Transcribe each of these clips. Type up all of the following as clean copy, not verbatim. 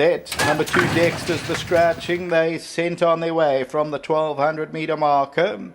Set. Number 2, Dexter's the Scratching. They sent on their way from the 1200 metre marker.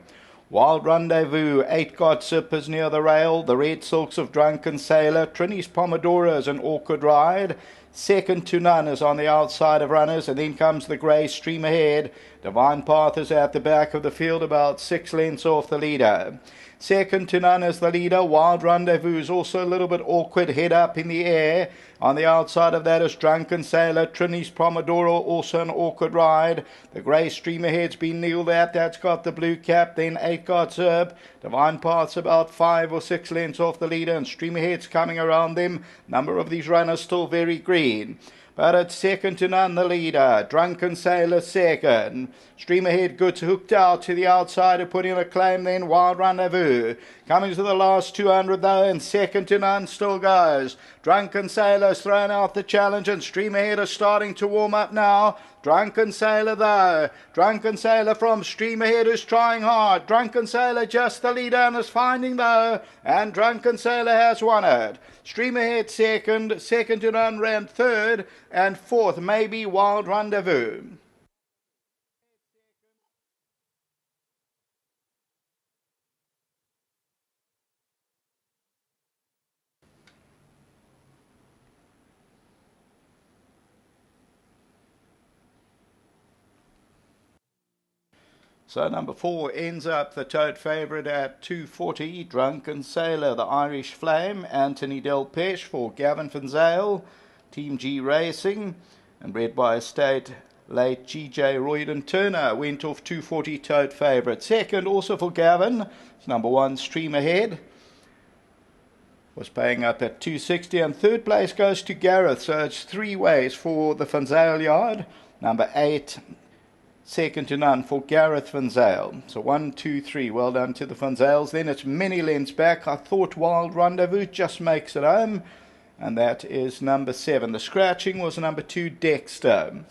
Wild Rendezvous, 8 got Zippers near the rail. The Red Silks of Drunken Sailor. Trini's Pomodoro is an awkward ride. Second to None is on the outside of runners, and then comes the Grey Stream ahead. Divine Path is at the back of the field, about 6 lengths off the leader. Second to None is the leader. Wild Rendezvous is also a little bit awkward, head up in the air. On the outside of that is Drunken Sailor. Trini's Pomodoro, also an awkward ride. The Grey Stream ahead's been kneeled at. That's got the blue cap. Then 8 got Zip. Divine Path's about 5 or 6 lengths off the leader, and Stream ahead's coming around them. Number of these runners still very green. But it's Second to None, the leader. Drunken Sailor second. Stream ahead, Goods hooked out to the outside to put in a claim. Then Wild Rendezvous coming to the last 200 though, and Second to None still goes. Drunken Sailor's thrown out the challenge, and Stream ahead is starting to warm up now. Drunken Sailor though. Drunken Sailor from Stream ahead is trying hard. Drunken Sailor just the leader and is finding though, and Drunken Sailor has won it. Stream ahead second. Second to None ran third, and fourth maybe Wild Rendezvous. So number 4 ends up the tote favourite at 240. Drunken Sailor, the Irish Flame. Anthony Del Pesh for Gavin van Zyl. Team G Racing. And bred by estate late G.J. Royden Turner. Went off 240 tote favourite. Second also for Gavin. It's number 1 Stream Ahead. Was paying up at 260. And third place goes to Gareth. So it's 3 ways for the Van Zyl yard. Number 8. Second to None for Gareth van Zyl. So 1, 2, 3. Well done to the Van Zyls. Then it's many lengths back. I thought Wild Rendezvous just makes it home. And that is number 7. The Scratching was number 2, Dexter.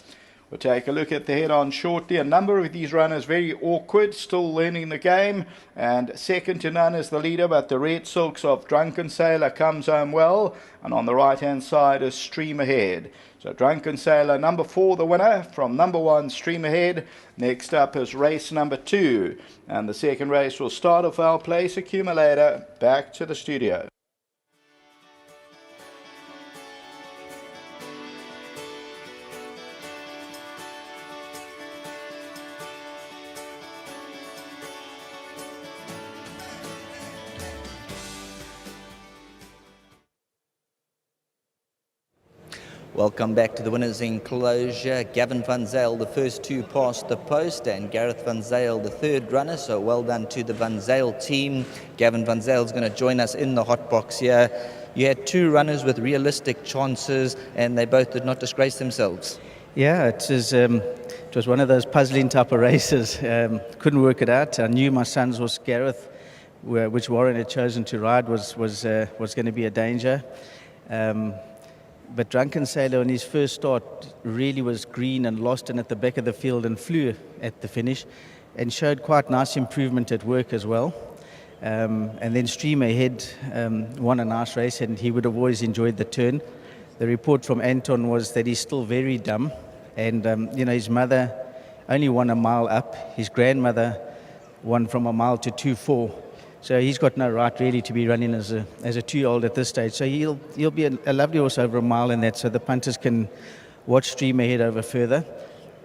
We'll take a look at the head-on shortly. A number of these runners very awkward, still learning the game. And Second to None is the leader, but the Red Silks of Drunken Sailor comes home well. And on the right-hand side is Stream Ahead. So Drunken Sailor, number 4, the winner from number 1, Stream Ahead. Next up is race number 2. And the second race will start off our place accumulator. Back to the studio. Welcome back to the winners' enclosure. Gavin van Zyl, the first 2 past the post, and Gareth van Zyl, the third runner. So well done to the van Zyl team. Gavin van Zyl is going to join us in the hot box here. You had 2 runners with realistic chances, and they both did not disgrace themselves. Yeah, it was one of those puzzling type of races. Couldn't work it out. I knew my son's horse Gareth, which Warren had chosen to ride, was going to be a danger. But Drunken Sailor on his first start really was green and lost and at the back of the field and flew at the finish and showed quite nice improvement at work as well. And then Stream Ahead won a nice race, and he would have always enjoyed the turn. The report from Anton was that he's still very dumb, and his mother only won a mile up. His grandmother won from a mile to 2.4. So he's got no right really to be running as a 2-year-old at this stage. So he'll be a lovely horse over a mile in that, so the punters can watch Stream Ahead over further.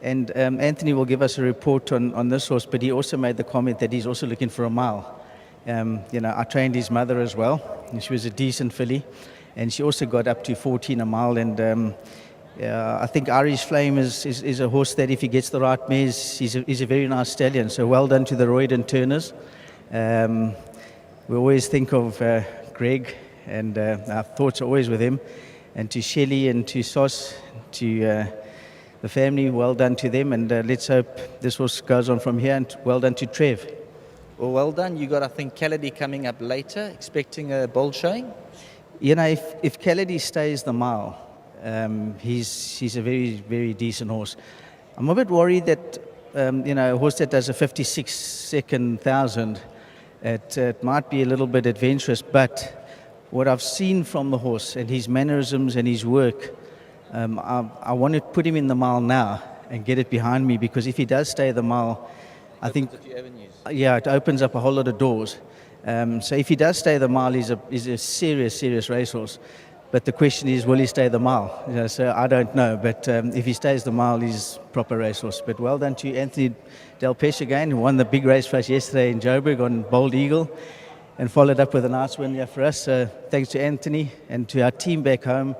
And Anthony will give us a report on this horse, but he also made the comment that he's also looking for a mile. I trained his mother as well, and she was a decent filly, and she also got up to 14 a mile. And I think Irish Flame is a horse that if he gets the right mares, he's a very nice stallion. So well done to the Royden Turners. We always think of Greg, and our thoughts are always with him, and to Shelley and to Sos, to the family, well done to them, and let's hope this horse goes on from here, and well done to Trev. Well done. You got, I think, Callady coming up later, expecting a bold showing? If Callady stays the mile, he's a very, very decent horse. I'm a bit worried that a horse that does a 56-second 1,000, it might be a little bit adventurous, but what I've seen from the horse and his mannerisms and his work, I want to put him in the mile now and get it behind me, because if he does stay the mile, I think, yeah, it opens up a whole lot of doors. So if he does stay the mile, he's a serious racehorse. But the question is, will he stay the mile? You know, so I don't know. But if he stays the mile, he's proper racehorse. But well done to Anthony Del Pesce again, who won the big race for us yesterday in Joburg on Bold Eagle, and followed up with a nice win there for us. So thanks to Anthony and to our team back home,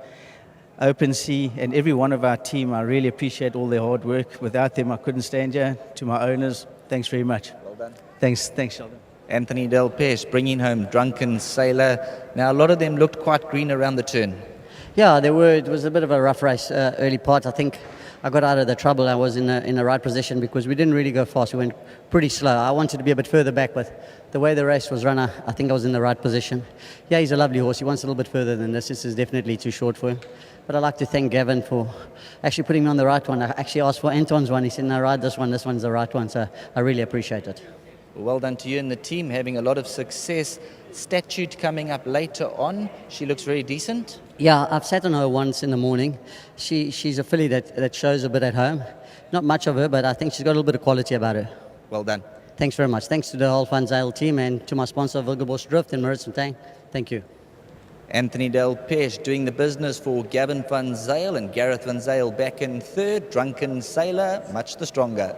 Open Sea, and every one of our team. I really appreciate all their hard work. Without them, I couldn't stand here. To my owners, thanks very much. Well done. Thanks, Sheldon. Anthony Del Pesce bringing home Drunken Sailor. Now, a lot of them looked quite green around the turn. Yeah, they were. It was a bit of a rough race, early part. I think I got out of the trouble. I was in the right position because we didn't really go fast. We went pretty slow. I wanted to be a bit further back, but the way the race was run, I think I was in the right position. Yeah, he's a lovely horse. He wants a little bit further than this. This is definitely too short for him. But I'd like to thank Gavin for actually putting me on the right one. I actually asked for Antoine's one. He said, no, ride this one. This one's the right one. So I really appreciate it. Well done to you and the team, having a lot of success. Statute coming up later on. She looks very decent. Yeah, I've sat on her once in the morning. She's a filly that shows a bit at home. Not much of her, but I think she's got a little bit of quality about her. Well done. Thanks very much. Thanks to the whole Van Zyl team and to my sponsor, Wilgerbos Drift and Maritz and Tang. Thank you. Anthony Del Pesce doing the business for Gavin Van Zyl, and Gareth Van Zyl back in third. Drunken Sailor, much the stronger.